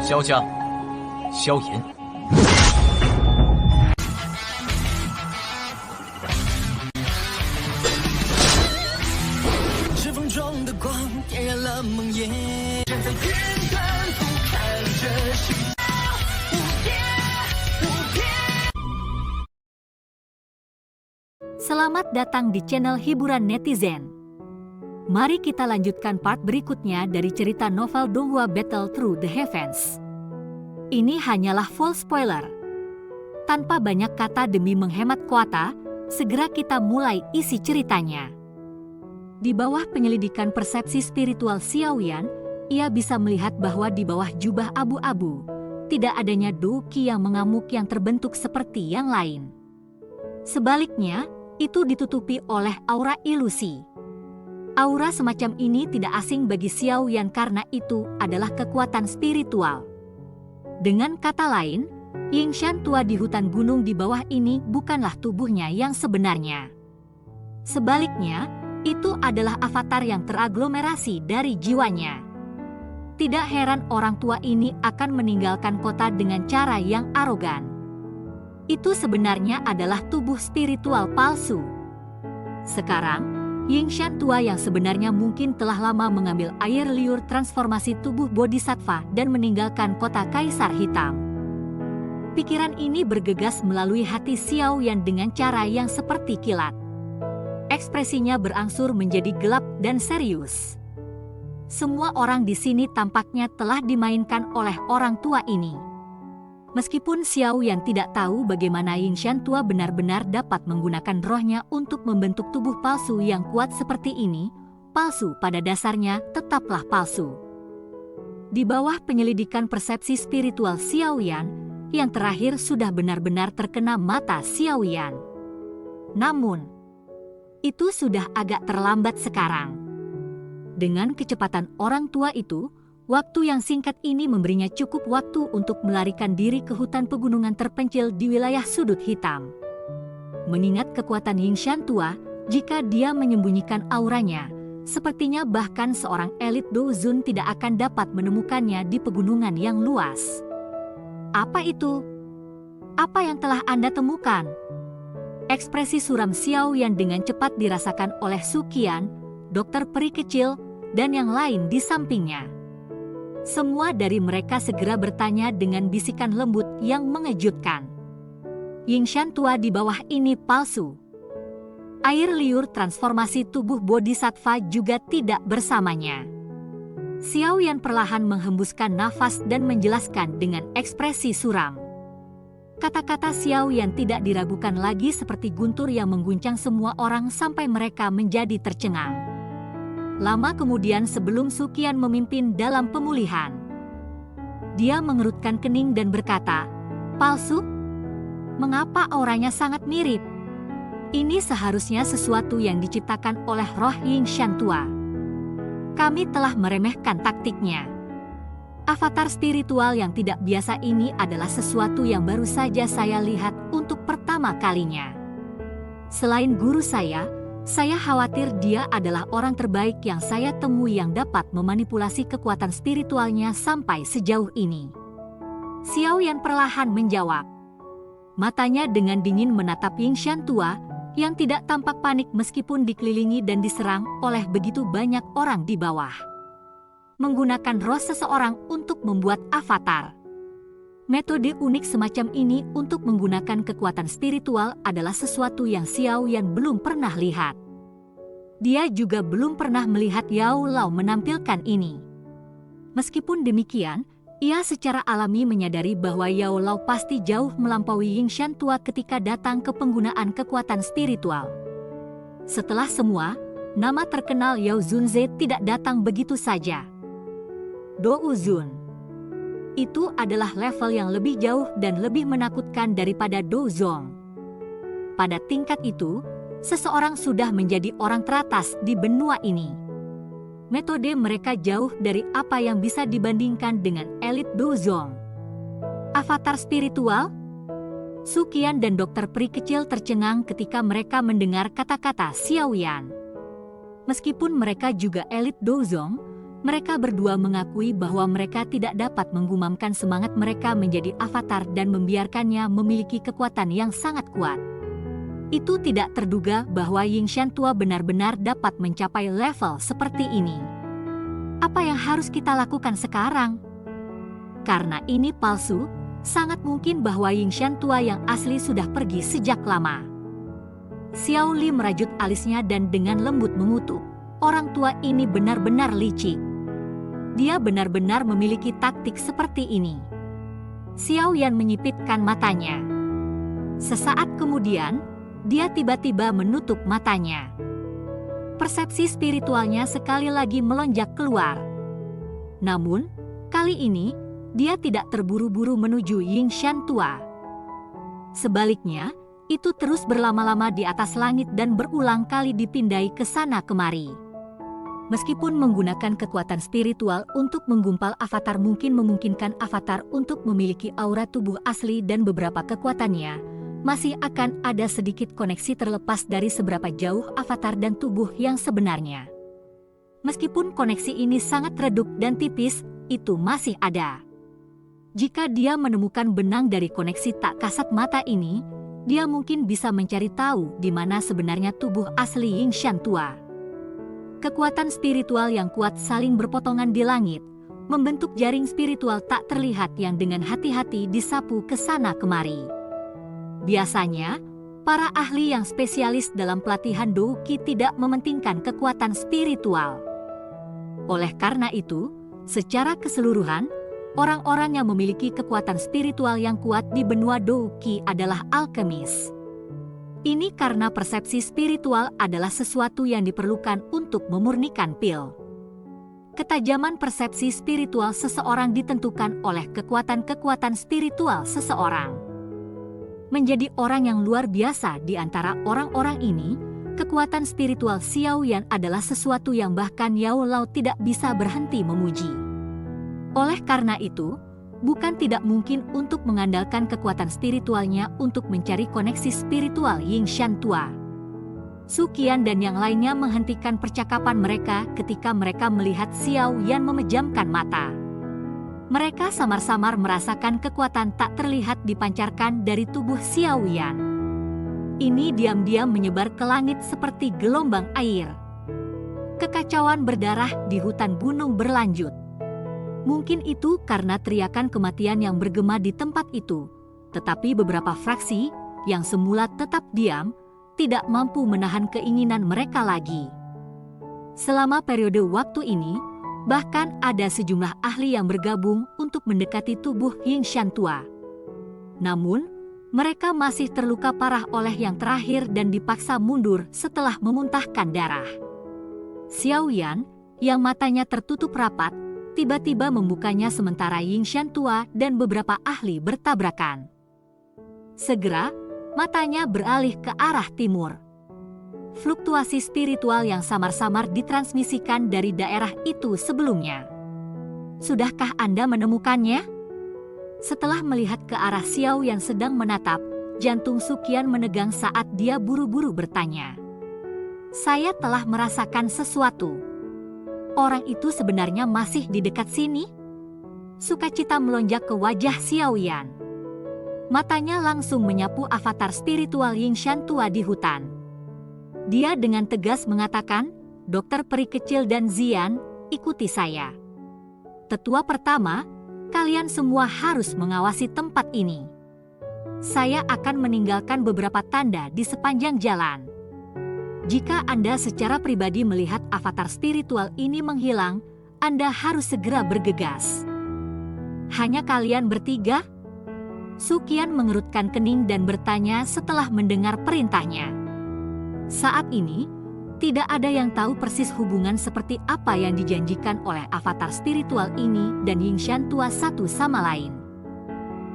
萧家、萧炎。指缝中的光点燃了梦魇，站在天端俯瞰着世界无边无边。 Selamat datang di channel hiburan netizen. Mari kita lanjutkan part berikutnya dari cerita novel Donghua Battle Through the Heavens. Ini hanyalah full spoiler. Tanpa banyak kata demi menghemat kuota, segera kita mulai isi ceritanya. Di bawah penyelidikan persepsi spiritual Xiaoyan, ia bisa melihat bahwa di bawah jubah abu-abu, tidak adanya Douqi yang mengamuk yang terbentuk seperti yang lain. Sebaliknya, itu ditutupi oleh aura ilusi. Aura semacam ini tidak asing bagi Xiaoyan karena itu adalah kekuatan spiritual. Dengan kata lain, Yingshan tua di hutan gunung di bawah ini bukanlah tubuhnya yang sebenarnya. Sebaliknya, itu adalah avatar yang teraglomerasi dari jiwanya. Tidak heran orang tua ini akan meninggalkan kota dengan cara yang arogan. Itu sebenarnya adalah tubuh spiritual palsu. Sekarang, Yingshan tua yang sebenarnya mungkin telah lama mengambil air liur transformasi tubuh bodhisattva dan meninggalkan kota Kaisar Hitam. Pikiran ini bergegas melalui hati Xiaoyan dengan cara yang seperti kilat. Ekspresinya berangsur menjadi gelap dan serius. Semua orang di sini tampaknya telah dimainkan oleh orang tua ini. Meskipun Xiaoyan tidak tahu bagaimana Yingshan tua benar-benar dapat menggunakan rohnya untuk membentuk tubuh palsu yang kuat seperti ini, palsu pada dasarnya tetaplah palsu. Di bawah penyelidikan persepsi spiritual Xiaoyan, yang terakhir sudah benar-benar terkena mata Xiaoyan. Namun, itu sudah agak terlambat sekarang. Dengan kecepatan orang tua itu, waktu yang singkat ini memberinya cukup waktu untuk melarikan diri ke hutan pegunungan terpencil di wilayah sudut hitam. Mengingat kekuatan Yingshan tua, jika dia menyembunyikan auranya, sepertinya bahkan seorang elit Douzun tidak akan dapat menemukannya di pegunungan yang luas. Apa itu? Apa yang telah Anda temukan? Ekspresi suram Xiaoyan dengan cepat dirasakan oleh Suqian, dokter peri kecil, dan yang lain di sampingnya. Semua dari mereka segera bertanya dengan bisikan lembut yang mengejutkan. Yingshan tua di bawah ini palsu. Air liur transformasi tubuh bodhisattva juga tidak bersamanya. Xiaoyan perlahan menghembuskan nafas dan menjelaskan dengan ekspresi suram. Kata-kata Xiaoyan tidak diragukan lagi seperti guntur yang mengguncang semua orang sampai mereka menjadi tercengang. Lama kemudian sebelum Suqian memimpin dalam pemulihan, dia mengerutkan kening dan berkata, "Palsu? Mengapa auranya sangat mirip? Ini seharusnya sesuatu yang diciptakan oleh roh Yingshan tua. Kami telah meremehkan taktiknya. Avatar spiritual yang tidak biasa ini adalah sesuatu yang baru saja saya lihat untuk pertama kalinya. Selain guru saya khawatir dia adalah orang terbaik yang saya temui yang dapat memanipulasi kekuatan spiritualnya sampai sejauh ini." Xiaoyan perlahan menjawab. Matanya dengan dingin menatap Yingshan tua, yang tidak tampak panik meskipun dikelilingi dan diserang oleh begitu banyak orang di bawah. Menggunakan roh seseorang untuk membuat avatar. Metode unik semacam ini untuk menggunakan kekuatan spiritual adalah sesuatu yang Xiaoyan belum pernah lihat. Dia juga belum pernah melihat Yao Lao menampilkan ini. Meskipun demikian, ia secara alami menyadari bahwa Yao Lao pasti jauh melampaui Yingshan tua ketika datang ke penggunaan kekuatan spiritual. Setelah semua, nama terkenal Yao Zunze tidak datang begitu saja. Douzun. Itu adalah level yang lebih jauh dan lebih menakutkan daripada Douzong. Pada tingkat itu, seseorang sudah menjadi orang teratas di benua ini. Metode mereka jauh dari apa yang bisa dibandingkan dengan elit Douzong. Avatar spiritual? Suqian dan dokter peri kecil tercengang ketika mereka mendengar kata-kata Xiaoyan. Meskipun mereka juga elit Douzong, Mereka berdua mengakui bahwa mereka tidak dapat menggumamkan semangat mereka menjadi avatar dan membiarkannya memiliki kekuatan yang sangat kuat. Itu tidak terduga bahwa Ying Shantua benar-benar dapat mencapai level seperti ini. Apa yang harus kita lakukan sekarang? Karena ini palsu, sangat mungkin bahwa Ying Shantua yang asli sudah pergi sejak lama. Xiao Li merajut alisnya dan dengan lembut mengutuk. Orang tua ini benar-benar licik. Dia benar-benar memiliki taktik seperti ini. Xiao Yan menyipitkan matanya. Sesaat kemudian, dia tiba-tiba menutup matanya. Persepsi spiritualnya sekali lagi melonjak keluar. Namun, kali ini, dia tidak terburu-buru menuju Ying Shantua. Sebaliknya, itu terus berlama-lama di atas langit dan berulang kali dipindai ke sana kemari. Meskipun menggunakan kekuatan spiritual untuk menggumpal avatar mungkin memungkinkan avatar untuk memiliki aura tubuh asli dan beberapa kekuatannya, masih akan ada sedikit koneksi terlepas dari seberapa jauh avatar dan tubuh yang sebenarnya. Meskipun koneksi ini sangat redup dan tipis, itu masih ada. Jika dia menemukan benang dari koneksi tak kasat mata ini, dia mungkin bisa mencari tahu di mana sebenarnya tubuh asli Ying Shantua. Kekuatan spiritual yang kuat saling berpotongan di langit, membentuk jaring spiritual tak terlihat yang dengan hati-hati disapu ke sana kemari. Biasanya, para ahli yang spesialis dalam pelatihan Douqi tidak mementingkan kekuatan spiritual. Oleh karena itu, secara keseluruhan, orang-orang yang memiliki kekuatan spiritual yang kuat di benua Douqi adalah alkemis. Ini karena persepsi spiritual adalah sesuatu yang diperlukan untuk memurnikan pil. Ketajaman persepsi spiritual seseorang ditentukan oleh kekuatan-kekuatan spiritual seseorang. Menjadi orang yang luar biasa di antara orang-orang ini, kekuatan spiritual Xiao Yan adalah sesuatu yang bahkan Yao Lao tidak bisa berhenti memuji. Oleh karena itu, bukan tidak mungkin untuk mengandalkan kekuatan spiritualnya untuk mencari koneksi spiritual Ying Shantua. Su Qian dan yang lainnya menghentikan percakapan mereka ketika mereka melihat Xiao Yan memejamkan mata. Mereka samar-samar merasakan kekuatan tak terlihat dipancarkan dari tubuh Xiao Yan. Ini diam-diam menyebar ke langit seperti gelombang air. Kekacauan berdarah di hutan gunung berlanjut. Mungkin itu karena teriakan kematian yang bergema di tempat itu, tetapi beberapa fraksi yang semula tetap diam tidak mampu menahan keinginan mereka lagi. Selama periode waktu ini, bahkan ada sejumlah ahli yang bergabung untuk mendekati tubuh Ying Shantua. Namun, mereka masih terluka parah oleh yang terakhir dan dipaksa mundur setelah memuntahkan darah. Xiao Yan, yang matanya tertutup rapat, tiba-tiba membukanya sementara Ying Shantua dan beberapa ahli bertabrakan. Segera, matanya beralih ke arah timur. Fluktuasi spiritual yang samar-samar ditransmisikan dari daerah itu sebelumnya. Sudahkah Anda menemukannya? Setelah melihat ke arah Xiao yang sedang menatap, jantung Su Qian menegang saat dia buru-buru bertanya. Saya telah merasakan sesuatu. Orang itu sebenarnya masih di dekat sini? Sukacita melonjak ke wajah Xiao Yan. Matanya langsung menyapu avatar spiritual Ying Shantua di hutan. Dia dengan tegas mengatakan, "Dokter peri kecil dan Zian, ikuti saya. Tetua pertama, kalian semua harus mengawasi tempat ini. Saya akan meninggalkan beberapa tanda di sepanjang jalan. Jika Anda secara pribadi melihat avatar spiritual ini menghilang, Anda harus segera bergegas." "Hanya kalian bertiga?" Su Qian mengerutkan kening dan bertanya setelah mendengar perintahnya. Saat ini, tidak ada yang tahu persis hubungan seperti apa yang dijanjikan oleh avatar spiritual ini dan Ying Shantua satu sama lain.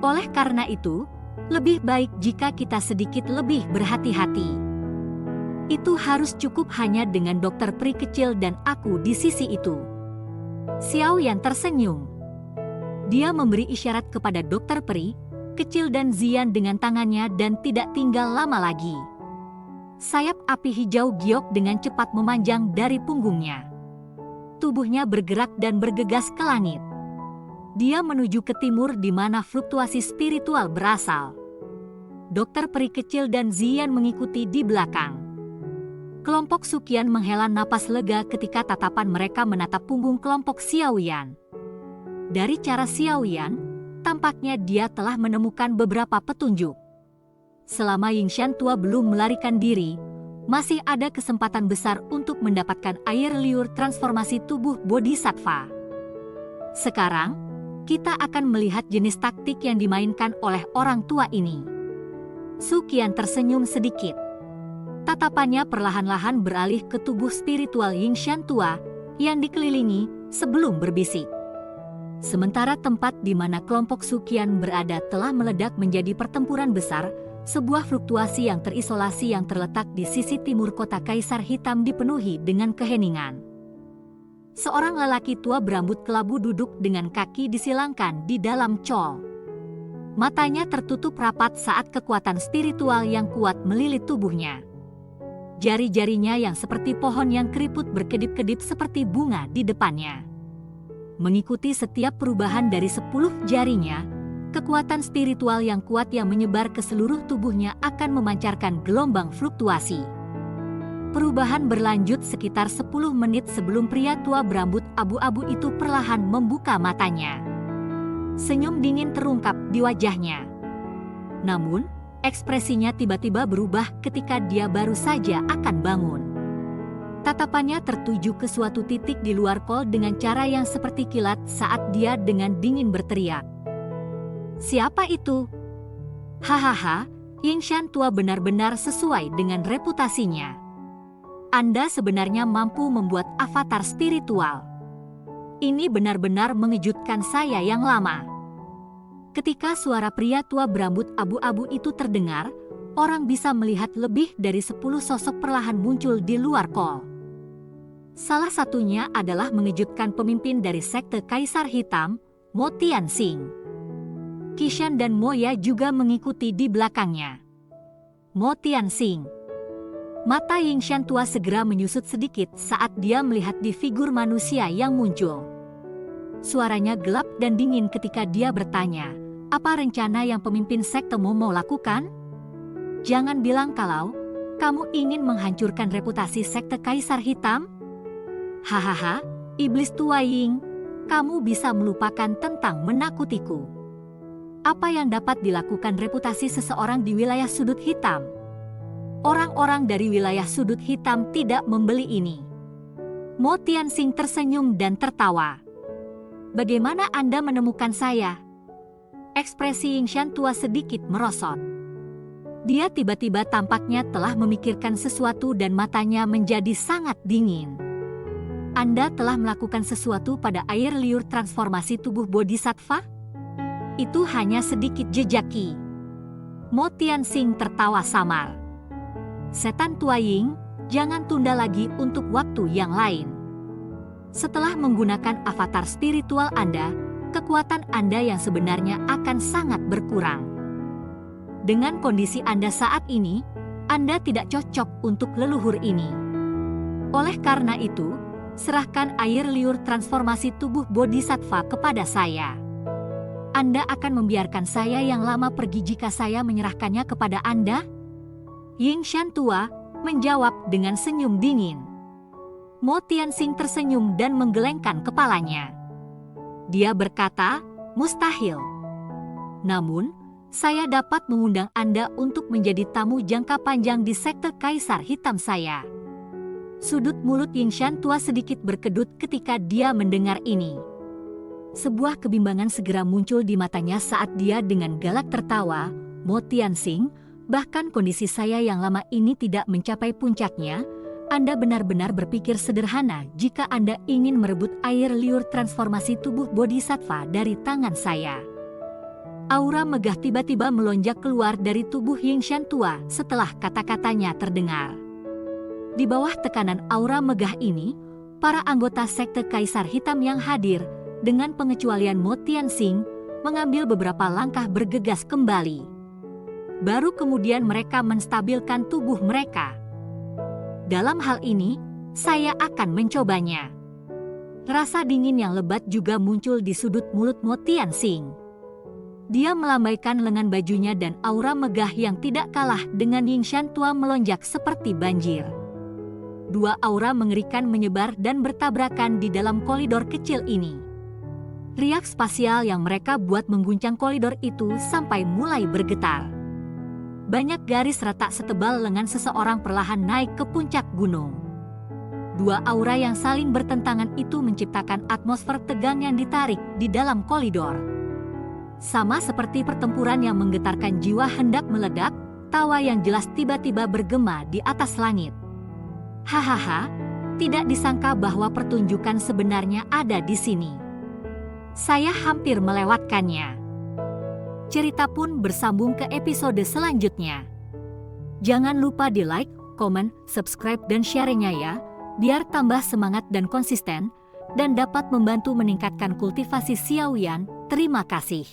Oleh karena itu, lebih baik jika kita sedikit lebih berhati-hati. Itu harus cukup hanya dengan dokter peri kecil dan aku di sisi itu. Xiao Yan tersenyum. Dia memberi isyarat kepada dokter peri kecil dan Zian dengan tangannya dan tidak tinggal lama lagi. Sayap api hijau giok dengan cepat memanjang dari punggungnya. Tubuhnya bergerak dan bergegas ke langit. Dia menuju ke timur di mana fluktuasi spiritual berasal. Dokter peri kecil dan Zian mengikuti di belakang. Kelompok Suqian menghela napas lega ketika tatapan mereka menatap punggung kelompok Xiaoyan. Dari cara Xiaoyan, tampaknya dia telah menemukan beberapa petunjuk. Selama Yingshan tua belum melarikan diri, masih ada kesempatan besar untuk mendapatkan air liur transformasi tubuh bodhisattva. Sekarang, kita akan melihat jenis taktik yang dimainkan oleh orang tua ini. Suqian tersenyum sedikit. Tatapannya perlahan-lahan beralih ke tubuh spiritual Yingshan tua yang dikelilingi sebelum berbisik. Sementara tempat di mana kelompok Suqian berada telah meledak menjadi pertempuran besar, sebuah fluktuasi yang terisolasi yang terletak di sisi timur kota Kaisar Hitam dipenuhi dengan keheningan. Seorang lelaki tua berambut kelabu duduk dengan kaki disilangkan di dalam col. Matanya tertutup rapat saat kekuatan spiritual yang kuat melilit tubuhnya. Jari-jarinya yang seperti pohon yang keriput berkedip-kedip seperti bunga di depannya. Mengikuti setiap perubahan dari 10 jarinya, kekuatan spiritual yang kuat yang menyebar ke seluruh tubuhnya akan memancarkan gelombang fluktuasi. Perubahan berlanjut sekitar 10 menit sebelum pria tua berambut abu-abu itu perlahan membuka matanya. Senyum dingin terungkap di wajahnya. Namun, ekspresinya tiba-tiba berubah ketika dia baru saja akan bangun. Tatapannya tertuju ke suatu titik di luar kol dengan cara yang seperti kilat saat dia dengan dingin berteriak. "Siapa itu?" "Hahaha, Yingshan tua benar-benar sesuai dengan reputasinya. Anda sebenarnya mampu membuat avatar spiritual. Ini benar-benar mengejutkan saya yang lama." Ketika suara pria tua berambut abu-abu itu terdengar, orang bisa melihat lebih dari 10 sosok perlahan muncul di luar kol. Salah satunya adalah mengejutkan pemimpin dari sekte Kaisar Hitam, Mo Tianxing. Qishan dan Moya juga mengikuti di belakangnya. Mo Tianxing. Mata Yingshan tua segera menyusut sedikit saat dia melihat di figur manusia yang muncul. Suaranya gelap dan dingin ketika dia bertanya, "Apa rencana yang pemimpin sekte Mo mau lakukan? Jangan bilang kalau kamu ingin menghancurkan reputasi sekte Kaisar Hitam?" "Hahaha, iblis tua Ying, kamu bisa melupakan tentang menakutiku. Apa yang dapat dilakukan reputasi seseorang di wilayah sudut hitam? Orang-orang dari wilayah sudut hitam tidak membeli ini." Mo Tianxing tersenyum dan tertawa. "Bagaimana Anda menemukan saya?" Ekspresi Yingshan tua sedikit merosot. Dia tiba-tiba tampaknya telah memikirkan sesuatu dan matanya menjadi sangat dingin. "Anda telah melakukan sesuatu pada air liur transformasi tubuh bodhisattva? Itu hanya sedikit jejak Qi." Mo Tianxing tertawa samar. "Setan tua Ying, jangan tunda lagi untuk waktu yang lain. Setelah menggunakan avatar spiritual Anda, kekuatan Anda yang sebenarnya akan sangat berkurang. Dengan kondisi Anda saat ini, Anda tidak cocok untuk leluhur ini. Oleh karena itu, serahkan air liur transformasi tubuh bodhisattva kepada saya. Anda akan membiarkan saya yang lama pergi jika saya menyerahkannya kepada Anda?" Yingshan tua menjawab dengan senyum dingin. Mo Tianxing tersenyum dan menggelengkan kepalanya. Dia berkata, "Mustahil. Namun, saya dapat mengundang Anda untuk menjadi tamu jangka panjang di sekte Kaisar Hitam saya." Sudut mulut Yingshan tua sedikit berkedut ketika dia mendengar ini. Sebuah kebimbangan segera muncul di matanya saat dia dengan galak tertawa. "Mo Tianxing, bahkan kondisi saya yang lama ini tidak mencapai puncaknya. Anda benar-benar berpikir sederhana jika Anda ingin merebut air liur transformasi tubuh bodhisattva dari tangan saya." Aura megah tiba-tiba melonjak keluar dari tubuh Yingshan tua setelah kata-katanya terdengar. Di bawah tekanan aura megah ini, para anggota sekte Kaisar Hitam yang hadir, dengan pengecualian Mo Tianxing, mengambil beberapa langkah bergegas kembali. Baru kemudian mereka menstabilkan tubuh mereka. "Dalam hal ini, saya akan mencobanya." Rasa dingin yang lebat juga muncul di sudut mulut Mo Tianxing. Dia melambaikan lengan bajunya dan aura megah yang tidak kalah dengan Yingshan tua melonjak seperti banjir. Dua aura mengerikan menyebar dan bertabrakan di dalam koridor kecil ini. Riak spasial yang mereka buat mengguncang koridor itu sampai mulai bergetar. Banyak garis retak setebal lengan seseorang perlahan naik ke puncak gunung. Dua aura yang saling bertentangan itu menciptakan atmosfer tegang yang ditarik di dalam koridor. Sama seperti pertempuran yang menggetarkan jiwa hendak meledak, tawa yang jelas tiba-tiba bergema di atas langit. Hahaha, tidak disangka bahwa pertunjukan sebenarnya ada di sini. Saya hampir melewatkannya. Cerita pun bersambung ke episode selanjutnya. Jangan lupa di like, komen, subscribe dan sharingnya ya, biar tambah semangat dan konsisten, dan dapat membantu meningkatkan kultivasi Xiaoyan. Terima kasih.